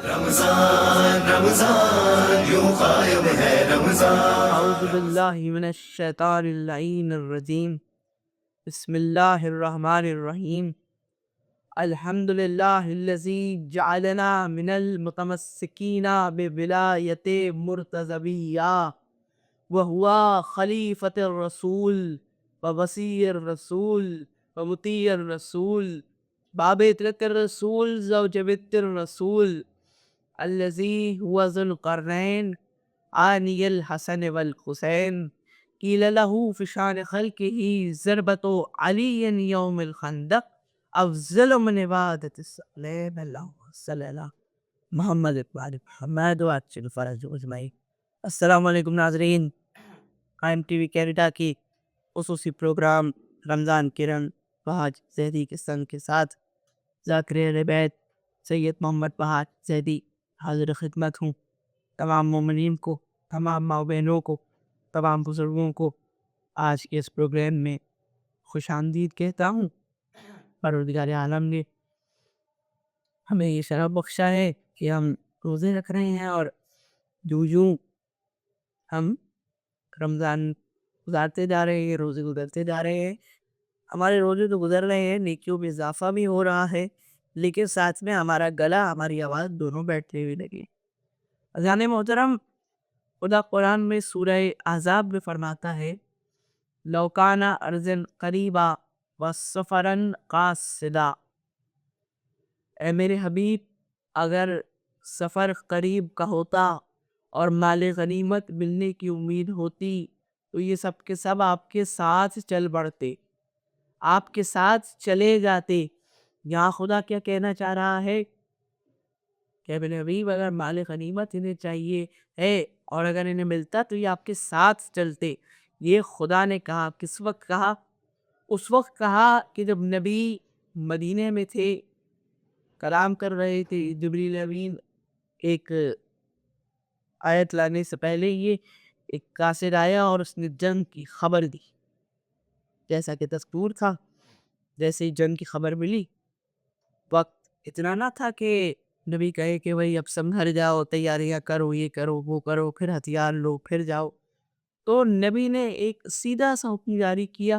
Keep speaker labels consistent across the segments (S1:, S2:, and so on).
S1: رمضان رمضان یوں قائم ہے رمضان.
S2: اعوذ باللہ من الشیطان اللعین الرجیم. بسم اللہ الرحمن الرحیم. الحمد للہ الذی جعلنا من المتمسکین بولایت مرتضویہ وہو خلیفۃ الرسول ووصی الرسول ومطیع الرسول باب عترۃ الرسول زوج بنت الرسول الذی هو ذو القرنین آنی الحسن والحسین قیل له فی شان خلقہ ضربۃ علی یوم الخندق افضل من عبادت الصالحین. اللہم صلی علی محمد اقبال محمد وعجل فرج اجمعین. السلام علیکم ناظرین. قائم ٹی وی کینیڈا کی خصوصی پروگرام رمضان کرن بہاج زیدی کے سنگ کے ساتھ ذاکر اہل بیت سید محمد بہاج زیدی حاضر خدمت ہوں. تمام مومنین کو، تمام ماں بہنوں کو، تمام بزرگوں کو آج کے اس پروگرام میں خوش آمدید کہتا ہوں. پروردگار عالم نے ہمیں یہ شرف بخشا ہے کہ ہم روزے رکھ رہے ہیں، اور جو ہم رمضان گزارتے جا رہے ہیں، روزے گزرتے جا رہے ہیں، ہمارے روزے تو گزر رہے ہیں، نیکیوں میں اضافہ بھی ہو رہا ہے، لیکن ساتھ میں ہمارا گلا، ہماری آواز دونوں بیٹھتے ہوئے لگے. اذان محترم، خدا قرآن میں سورہ احزاب میں فرماتا ہے لو کان ارضا قریبا وسفرا قاصدا. اے میرے حبیب، اگر سفر قریب کا ہوتا اور مال غنیمت ملنے کی امید ہوتی تو یہ سب کے سب آپ کے ساتھ چل بڑھتے، آپ کے ساتھ چلے جاتے. یہاں خدا کیا کہنا چاہ رہا ہے کہ میرے حبیب اگر مال غنیمت انہیں چاہیے ہے اور اگر انہیں ملتا تو یہ آپ کے ساتھ چلتے. یہ خدا نے کہا. کس وقت کہا؟ اس وقت کہا کہ جب نبی مدینے میں تھے، کلام کر رہے تھے، جبریل امین ایک آیت لانے سے پہلے یہ ایک قاصد آیا اور اس نے جنگ کی خبر دی. جیسا کہ دستور تھا، جیسے ہی جنگ کی خبر ملی، وقت اتنا نہ تھا کہ نبی کہے کہ بھئی اب سنبھل جاؤ، تیاریاں کرو، یہ کرو، وہ کرو، پھر ہتھیار لو، پھر جاؤ. تو نبی نے ایک سیدھا سا حکم جاری کیا،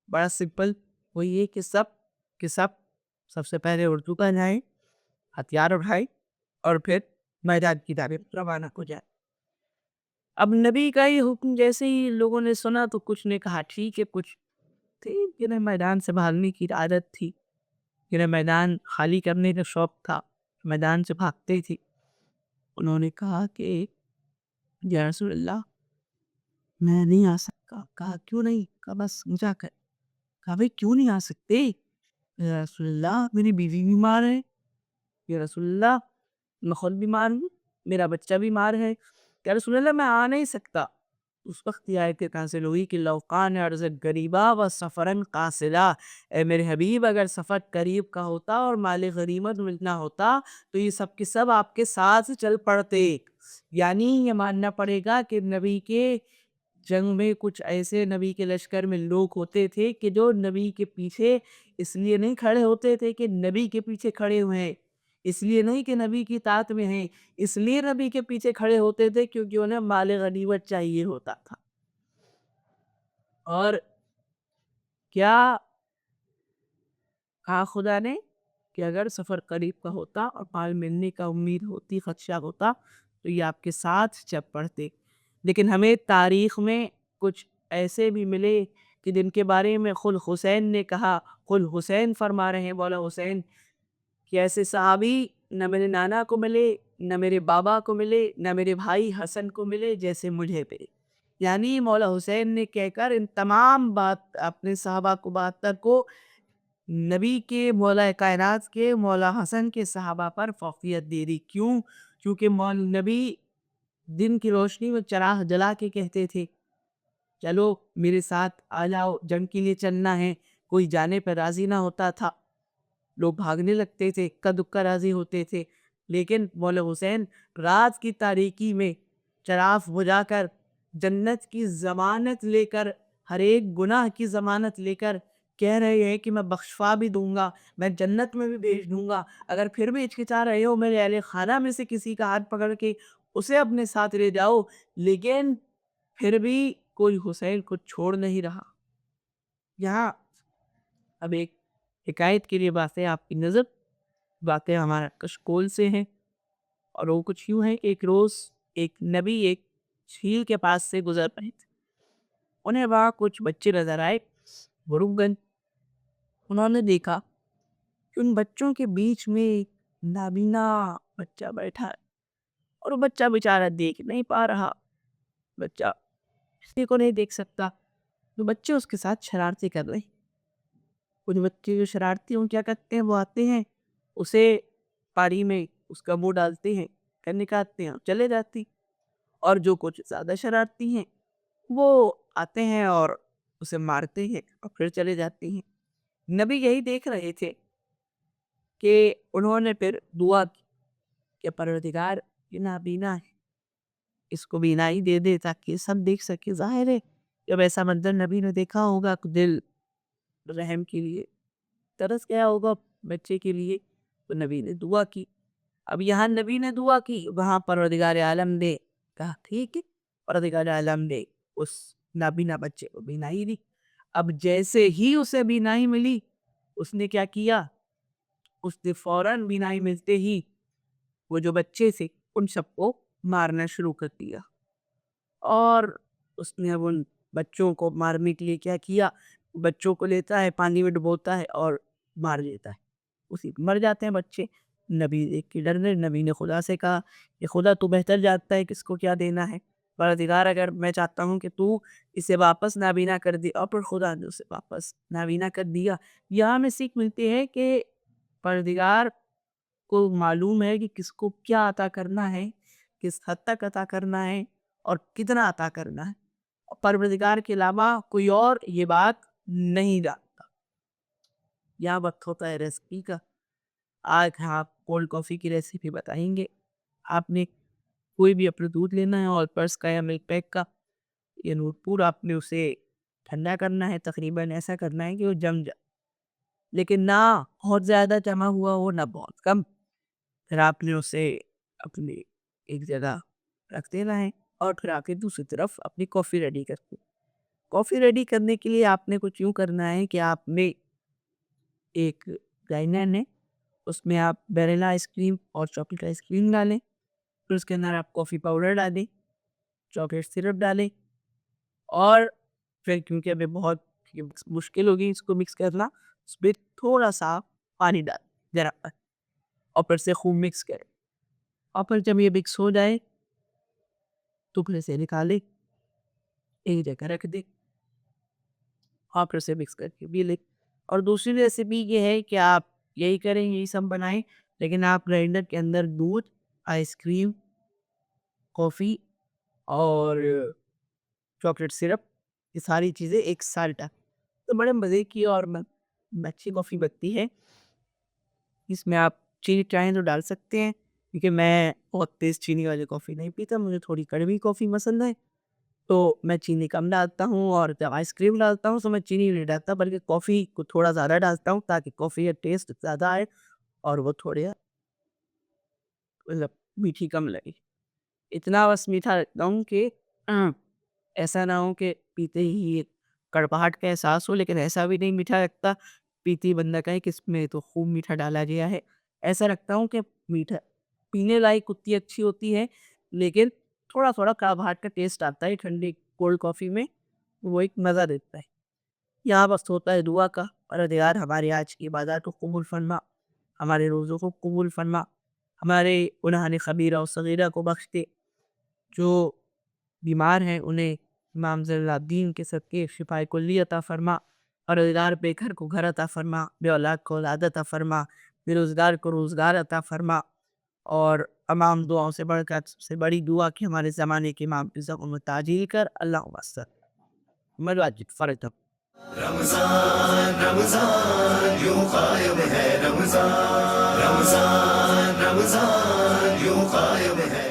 S2: بڑا سمپل. وہ یہ کہ سب سے پہلے اردو کا جائیں، ہتھیار اٹھائیں اور پھر میدان کی طرف روانہ ہو جائیں. اب نبی کا یہ حکم جیسے ہی لوگوں نے سنا تو کچھ نے کہا ٹھیک ہے، کچھ تھے جنہیں میدان سے بھاگنے کی عادت تھی، جنہیں میدان خالی کرنے کا شوق تھا، میدان سے بھاگتے تھے. انہوں نے کہا کہ یا رسول اللہ میں نہیں آ سکتا. کہا کیوں نہیں؟ کہا بس مجھا کر. کہا بھئی کیوں نہیں آ سکتے؟ یا رسول اللہ میری بیوی بیمار ہے. یا رسول اللہ میں خود بیمار ہوں، میرا بچہ بیمار ہے. یا رسول اللہ میں آ نہیں سکتا. اس وقت یہ آیت نازل ہوئی کہ لو کان ارضا قریبا و سفرا قاصدا. اے میرے حبیب اگر سفر قریب کا ہوتا اور مال غنیمت ملنا ہوتا تو یہ سب کے سب آپ کے ساتھ چل پڑتے. یعنی یہ ماننا پڑے گا کہ نبی کے جنگ میں کچھ ایسے نبی کے لشکر میں لوگ ہوتے تھے کہ جو نبی کے پیچھے اس لیے نہیں کھڑے ہوتے تھے کہ نبی کے پیچھے کھڑے ہوئے ہیں، اس لیے نہیں کہ نبی کی اطاعت میں ہیں، اس لیے نبی کے پیچھے کھڑے ہوتے تھے کیونکہ انہیں مال غنیمت چاہیے ہوتا تھا. اور کیا کہا خدا نے کہ اگر سفر قریب کا ہوتا اور مال ملنے کا امید ہوتی، خدشہ ہوتا تو یہ آپ کے ساتھ چل پڑتے. لیکن ہمیں تاریخ میں کچھ ایسے بھی ملے کہ جن کے بارے میں خود حسین نے کہا، خود حسین فرما رہے ہیں، مولا حسین، کہ ایسے صحابی نہ میرے نانا کو ملے، نہ میرے بابا کو ملے، نہ میرے بھائی حسن کو ملے جیسے مجھے ملے. یعنی مولا حسین نے کہہ کر ان تمام بات اپنے صحابہ کو 72 کو نبی کے، مولا کائنات کے مولا حسن کے صحابہ پر فوقیت دے دی. کیوں؟ کیونکہ نبی دن کی روشنی میں چراغ جلا کے کہتے تھے چلو میرے ساتھ آ جاؤ، جنگ کے لیے چلنا ہے. کوئی جانے پر راضی نہ ہوتا تھا، لوگ بھاگنے لگتے تھے، اکا دکا راضی ہوتے تھے. لیکن مولا حسین رات کی تاریکی میں چراغ بجھا کر، جنت کی ضمانت لے کر، ہر ایک گناہ کی ضمانت لے کر کہہ رہے ہیں کہ میں بخشوا بھی دوں گا, میں جنت میں بھی بھیج دوں گا, اگر پھر بھی ہچکچا رہے ہو میرے اہل خانہ میں سے کسی کا ہاتھ پکڑ کے اسے اپنے ساتھ لے جاؤ, لیکن پھر بھی کوئی حسین کو چھوڑ نہیں رہا. یہاں اب ایک حکایت کے لیے باتیں آپ کی نظر, باتیں ہمارا کشکول سے ہیں, اور وہ کچھ یوں ہے کہ ایک روز ایک نبی ایک جھیل کے پاس سے گزر رہے تھے. انہیں وہاں کچھ بچے نظر آئے, وہ رک گئے. انہوں نے دیکھا کہ ان بچوں کے بیچ میں ایک نابینا بچہ بیٹھا ہے, اور وہ بچہ بیچارہ دیکھ نہیں پا رہا, بچہ کسی کو نہیں دیکھ سکتا. تو بچے اس کے ساتھ شرارتی کر رہے. کچھ بچے جو شرارتی ہیں کیا کرتے ہیں, وہ آتے ہیں اسے پانی میں اس کا منہ ڈالتے ہیں, نکالتے ہیں, چلے جاتی. اور جو کچھ زیادہ شرارتی ہیں وہ آتے ہیں اور اسے مارتے ہیں اور پھر چلے جاتے ہیں. نبی یہی دیکھ رہے تھے کہ انہوں نے پھر دعا کی کہ پروردگار یہ نابینا ہے, اس کو بینائی دے دے تاکہ سب دیکھ سکے. ظاہر ہے جب ایسا منظر نبی نے دیکھا ہوگا تو دل رحم کے لیے ترس گیا ہوگا بچے کے لیے, تو نبی نے دعا کی. اب یہاں نبی نے دعا کی, وہاں پروردگار عالم نے کہا ٹھیک ہے, پروردگار عالم نے اس نابینا بچے کو بینائی دی. اب جیسے ہی اسے بینائی ملی, اس نے کیا کیا, اس نے فوراً بینائی ملتے ہی وہ جو بچے تھے ان سب کو مارنا شروع کر دیا. اور اس نے اب ان بچوں کو مارنے کے لیے کیا کیا, بچوں کو لیتا ہے پانی میں ڈبوتا ہے اور مار دیتا ہے, اسی مر جاتے ہیں بچے. نبی دیکھ کے ڈر گئے. نبی نے خدا سے کہا کہ خدا تو بہتر جانتا ہے کس کو کیا دینا ہے, پروردگار اگر میں چاہتا ہوں کہ تو اسے واپس نابینا کر دے, اور پھر خدا نے اسے واپس نابینا کر دیا. یہاں ہمیں سیکھ ملتی ہے کہ پروردگار کو معلوم ہے کہ کس کو کیا عطا کرنا ہے, کس حد تک عطا کرنا ہے اور کتنا عطا کرنا ہے. پروردگار کے علاوہ کوئی اور یہ بات نہیں جانتا. یہاں وقت ہوتا ہے ریسیپی کا. آج آپ کولڈ کافی کی ریسیپی بتائیں گے. آپ نے کوئی بھی اپنا دودھ لینا ہے, اور پرس کا یا ملک پیک کا, یہ نورپور آپ نے اسے ٹھنڈا کرنا ہے. تقریباً ایسا کرنا ہے کہ وہ جم جائے, لیکن نہ بہت زیادہ جمع ہوا ہو نہ بہت کم. پھر آپ نے اسے اپنی ایک جگہ رکھ دینا ہے, اور پھر آ کے دوسری طرف اپنی کافی ریڈی کرتے. کافی ریڈی کرنے کے لیے آپ نے کچھ یوں کرنا ہے کہ آپ نے ایک گرائنڈر ہے, اس میں آپ وینیلا آئس کریم اور چاکلیٹ آئس کریم ڈالیں. پھر اس کے اندر آپ کافی پاؤڈر ڈالیں, چاکلیٹ سرپ ڈالیں, اور پھر کیونکہ ابھی بہت مشکل ہوگی اس کو مکس کرنا, اس میں تھوڑا سا پانی ڈال ذرا, اور پھر سے خوب مکس کریں. اور پھر جب یہ مکس ہو جائے تو پھر سے نکالیں, ایک جگہ رکھ دیں, اور پھر سے مکس کر کے بھی لیں. اور دوسری ریسیپی یہ ہے کہ آپ یہی کریں, یہی سب بنائیں, لیکن آپ گرائنڈر کے اندر دودھ, آئس کریم, کافی اور چاکلیٹ سرپ, یہ ساری چیزیں ایک ساتھ ڈالیں تو بڑے مزے کی اور اچھی کافی بنتی ہے. اس میں آپ چینی چاہیں تو ڈال سکتے ہیں, کیونکہ میں بہت تیز چینی والی کافی نہیں پیتا, مجھے تھوڑی کڑوی کافی پسند ہے, تو میں چینی کم ڈالتا ہوں. اور جب آئس کریم ڈالتا ہوں تو میں چینی نہیں ڈالتا, بلکہ کافی کو تھوڑا زیادہ ڈالتا ہوں تاکہ کافی کا ٹیسٹ زیادہ آئے اور وہ تھوڑے میٹھی کم لگے. اتنا بس میٹھا رکھتا ہوں کہ ایسا نہ ہو کہ پیتے ہی کڑواہٹ کا احساس ہو, لیکن ایسا بھی نہیں میٹھا رکھتا پیتی بندہ کہے کہ اس میں تو خوب میٹھا ڈالا گیا ہے. ایسا رکھتا ہوں کہ میٹھا پینے لائق اتنی اچھی ہوتی ہے, لیکن تھوڑا تھوڑا کڑواہٹ کا ٹیسٹ آتا ہے ٹھنڈی کولڈ کافی میں, وہ ایک مزہ دیتا ہے. یہاں وقت ہوتا ہے دعا کا. پروردگار ہمارے آج کی عبادات کو قبول فرما, ہمارے روزوں کو قبول فرما, ہمارے گناہ خبیرہ و صغیرہ کو بخش دے. جو بیمار ہیں انہیں امام زین العابدین کے صدقے شفائے کلی عطا فرما. پروردگار بے گھر کو گھر عطا فرما, بے اولاد کو اولاد عطا فرما, بے روزگار کو روزگار عطا فرما. اور تمام دعاؤں سے بڑھ کر سب سے بڑی دعا کہ ہمارے زمانے کے امام رزق تعجیل کر. اللہم صل مواجد فرد.
S1: رمضان رمضان یوں قائم ہے رمضان، رمضان رمضان یوں قائم ہے.